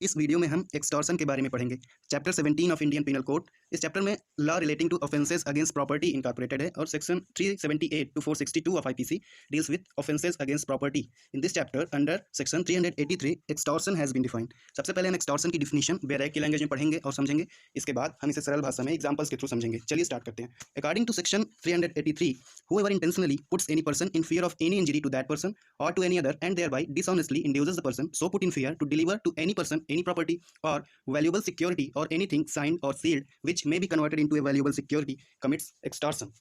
इस वीडियो में हम एक्सटॉर्शन के बारे में पढ़ेंगे। Chapter 17 of Indian penal code. इस चैप्टर में law relating to offences against property incorporated है और section 378 to 462 of IPC deals with offences against property. In this chapter under section 383 extortion has been defined. सबसे पहले हम extortion की definition बेरैक की language में पढ़ेंगे और समझेंगे। इसके बाद हम इसे सरल भाषा में एग्जांपल्स के थ्रू समझेंगे। चलिए स्टार्ट करते हैं। According to section 383, whoever intentionally puts any person in fear of any injury to that person or to any other and thereby dishonestly induces the person so put in fear to deliver to any person any property or valuable security or anything signed or sealed which may be converted into a valuable security commits extortion।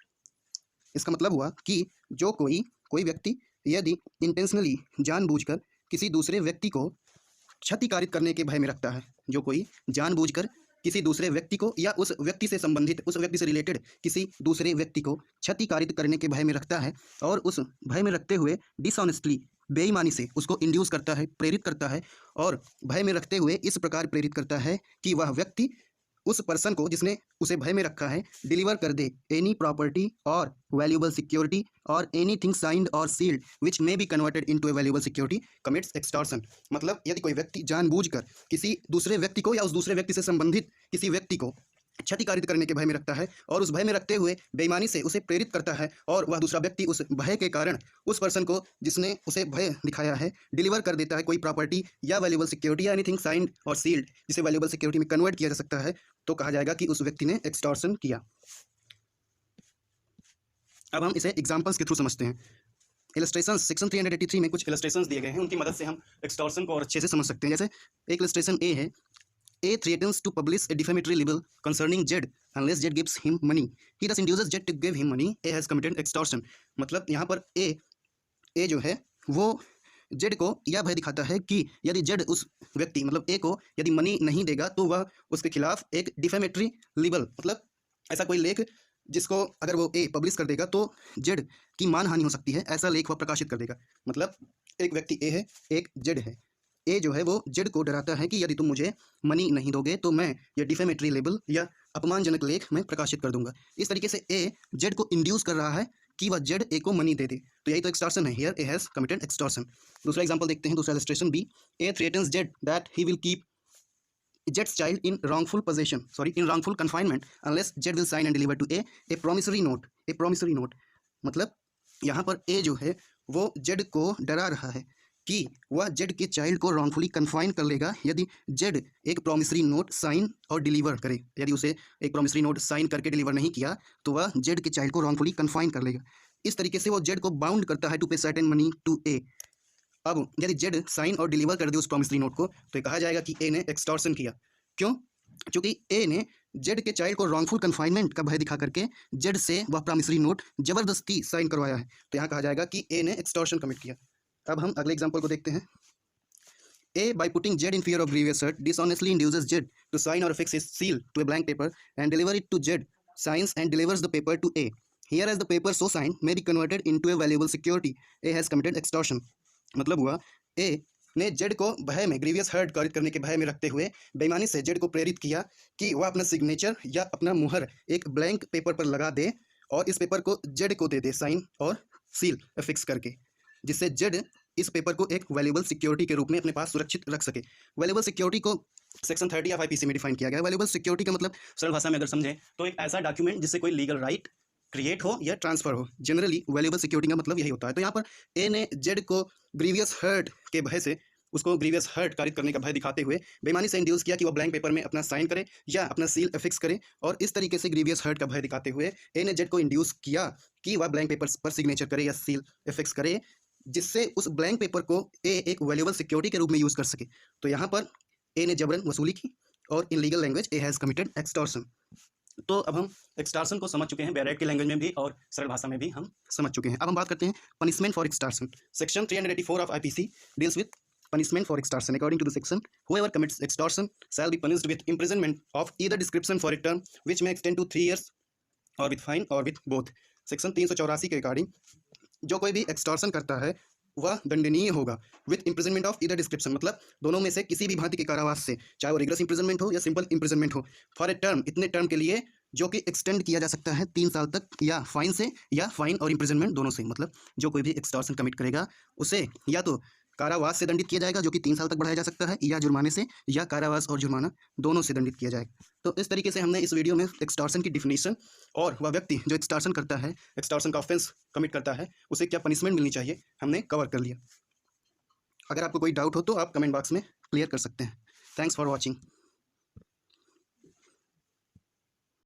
इसका मतलब हुआ कि जो कोई व्यक्ति यदि intentionally जानबूझकर किसी दूसरे व्यक्ति को क्षतिकारित करने के भय में रखता है, जो कोई जानबूझकर किसी दूसरे व्यक्ति को या उस व्यक्ति से संबंधित, उस व्यक्ति से रिलेटेड किसी दूसरे व्यक्ति को क्षतिकारित करने के भय में रखता है और उस भय में रखते हुए डिसऑनेस्टली, बेईमानी से उसको इंड्यूस करता है, प्रेरित करता है और भय में रखते हुए इस प्रकार प्रेरित करता है कि वह व्यक्ति उस पर्सन को जिसने उसे भय में रखा है डिलीवर कर दे एनी प्रॉपर्टी और वैल्यूएबल सिक्योरिटी और एनीथिंग साइंड और sealed which may be converted into a valuable security commits extortion. मतलब यदि कोई व्यक्ति जानबूझकर किसी दूसरे व्यक्ति को या उस दूसरे व्यक्ति से संबंधित किसी व्यक्ति को क्षतिकारित करने के भय में रखता है और उस भय में रखते हुए बेईमानी से उसे प्रेरित करता है और वह दूसरा व्यक्ति उस भय के कारण उस पर्सन को जिसने उसे भय दिखाया है डिलीवर कर देता है कोई प्रॉपर्टी या वैल्यूएबल सिक्योरिटी या एनीथिंग साइंड और सील्ड जिसे वैल्यूएबल सिक्योरिटी में कन्वर्ट किया जा सकता है, तो कहा जाएगा कि उस व्यक्ति ने एक्सटॉर्शन किया। अब हम इसे एग्जाम्पल्स के थ्रू समझते हैं। इलस्ट्रेशन सेक्शन 383 में कुछ इलस्ट्रेशंस दिए गए हैं, उनकी मदद से हम एक्सटॉर्शन को और अच्छे से समझ सकते हैं। जैसे एक इलस्ट्रेशन ए है, A threatens to publish a defamatory libel concerning Z unless Z gives him money. He thus induces Z to give him money. A has committed extortion। मतलब यहाँ पर A जो है वो Z को यह भय दिखाता है कि यदि Z उस व्यक्ति मतलब A को यदि मनी नहीं देगा तो वह उसके खिलाफ एक डिफेमेटरी लिबल, मतलब ऐसा कोई लेख जिसको अगर वो A पब्लिश कर देगा तो Z की मानहानि हो सकती है, ऐसा लेख वह प्रकाशित कर देगा। मतलब एक व्यक्ति A है, एक Z है। ए जो है वो जेड को डराता है कि यदि तुम मुझे मनी नहीं दोगे तो मैं ये डिफेमेटरी लेबल या अपमानजनक लेख मैं प्रकाशित कर दूंगा। इस तरीके से ए जेड को इंड्यूस कर रहा है कि वह जेड ए को मनी दे दे, तो यही तो एक्सटॉर्शन है। Here A has committed extortion. दूसरा एग्जांपल देखते हैं, दूसरा illustration B. A threatens Z that he will keep जेड्स child in wrongful confinement unless Z will sign and deliver to A promissory note। A promissory note मतलब यहाँ पर ए जो है वो जेड को डरा रहा है कि वह जेड के चाइल्ड को रॉन्गफुली कन्फाइन कर लेगा यदि जेड एक प्रॉमिसरी नोट साइन और डिलीवर करे। यदि उसे एक प्रॉमिसरी नोट साइन करके डिलीवर नहीं किया तो वह जेड के चाइल्ड को रॉन्गफुली कन्फाइन कर लेगा। इस तरीके से वो जेड को बाउंड करता है टू पे सर्टेन मनी टू ए। अब यदि जेड साइन और डिलीवर कर दे उस प्रॉमिसरी नोट को तो कहा जाएगा कि ए ने एक्सटॉर्शन किया। क्यों? क्योंकि ए ने जेड के चाइल्ड को रॉन्गफुल कन्फाइनमेंट का भय दिखा करके जेड से वह प्रॉमिसरी नोट जबरदस्ती साइन करवाया है, तो यहाँ कहा जाएगा कि ए ने एक्सटॉर्शन कमिट किया। अब हम अगले एग्जांपल को देखते हैं। A by putting Z in fear of grievous hurt dishonestly induces Z to sign or affix his seal to a blank paper and deliver it to Z, signs and delivers the paper to A. Hereas the paper so signed may be converted into a valuable security. A has committed extortion। मतलब हुआ A ने Z को भय में grievous hurt कारित करने के भय में रखते हुए बेईमानी से Z को प्रेरित किया कि वह अपना सिग्नेचर या अपना मुहर एक ब्लैंक पेपर पर लगा दे और इस पेपर को Z को दे दे साइन और सील अफिक्स करके, जिससे जेड इस पेपर को एक वैल्यूएबल सिक्योरिटी के रूप में अपने पास सुरक्षित रख सके। वैल्यूएबल सिक्योरिटी को सेक्शन 30 ऑफ आईपीसी में डिफाइन किया गया है। वैल्यूएबल सिक्योरिटी का मतलब सरल भाषा में अगर समझें तो एक ऐसा डॉक्यूमेंट जिससे कोई लीगल राइट क्रिएट हो या ट्रांसफर हो। जनरली वैल्यूएबल सिक्योरिटी का मतलब यही होता है। तो यहाँ पर ए ने जेड को ग्रीवियस हर्ट के भय से, उसको ग्रीवियस हर्ट कारित करने का भय दिखाते हुए बेईमानी से इंड्यूस किया कि वह ब्लैंक पेपर में अपना साइन करे या अपना सील अफिक्स करे, और इस तरीके से ग्रीवियस हर्ट का भय दिखाते हुए ए ने जेड को इंड्यूस किया कि वह ब्लैंक पेपर पर सिग्नेचर करे या सील अफिक्स करे, जिससे उस ब्लैंक पेपर को ए एक वैल्यूएबल सिक्योरिटी के रूप में यूज़ कर सके। तो यहाँ पर ए ने जबरन वसूली की और in legal language A has committed extortion. तो अब हम एक्सटॉर्शन को समझ चुके हैं, बेरैक की लैंग्वेज में भी और सरल भाषा में भी हम समझ चुके हैं। अब हम बात करते हैं punishment for extortion. Section 384 of IPC deals with punishment for extortion. According to the section, whoever commits extortion shall be punished with imprisonment of either description for a term which may extend to 3 years or with fine or with both। Section 384 के according जो कोई भी extortion करता है वह दंडनीय होगा with imprisonment of either description, मतलब दोनों में से किसी भी भांति के कारावास से, चाहे वो रिगरस इम्प्रिजनमेंट हो या सिंपल इम्प्रिजनमेंट हो, फॉर ए टर्म, इतने टर्म के लिए जो कि एक्सटेंड किया जा सकता है 3 साल तक, या फाइन से, या फाइन और इम्प्रिजनमेंट दोनों से। मतलब जो कोई भी एक्सटॉर्शन कमिट करेगा उसे या तो कारावास से दंडित किया जाएगा, जो कि 3 साल तक बढ़ाया जा सकता है, या जुर्माने से, या कारावास और जुर्माना दोनों से दंडित किया जाएगा। तो इस तरीके से हमने इस वीडियो में एक्सटॉर्शन की डिफिनीशन और वह व्यक्ति जो एक्सटॉर्शन करता है, एक्सटॉर्शन का ऑफेंस कमिट करता है, उसे क्या पनिशमेंट मिलनी चाहिए, हमने कवर कर लिया। अगर आपको कोई डाउट हो तो आप कमेंट बॉक्स में क्लियर कर सकते हैं। Thanks for watching.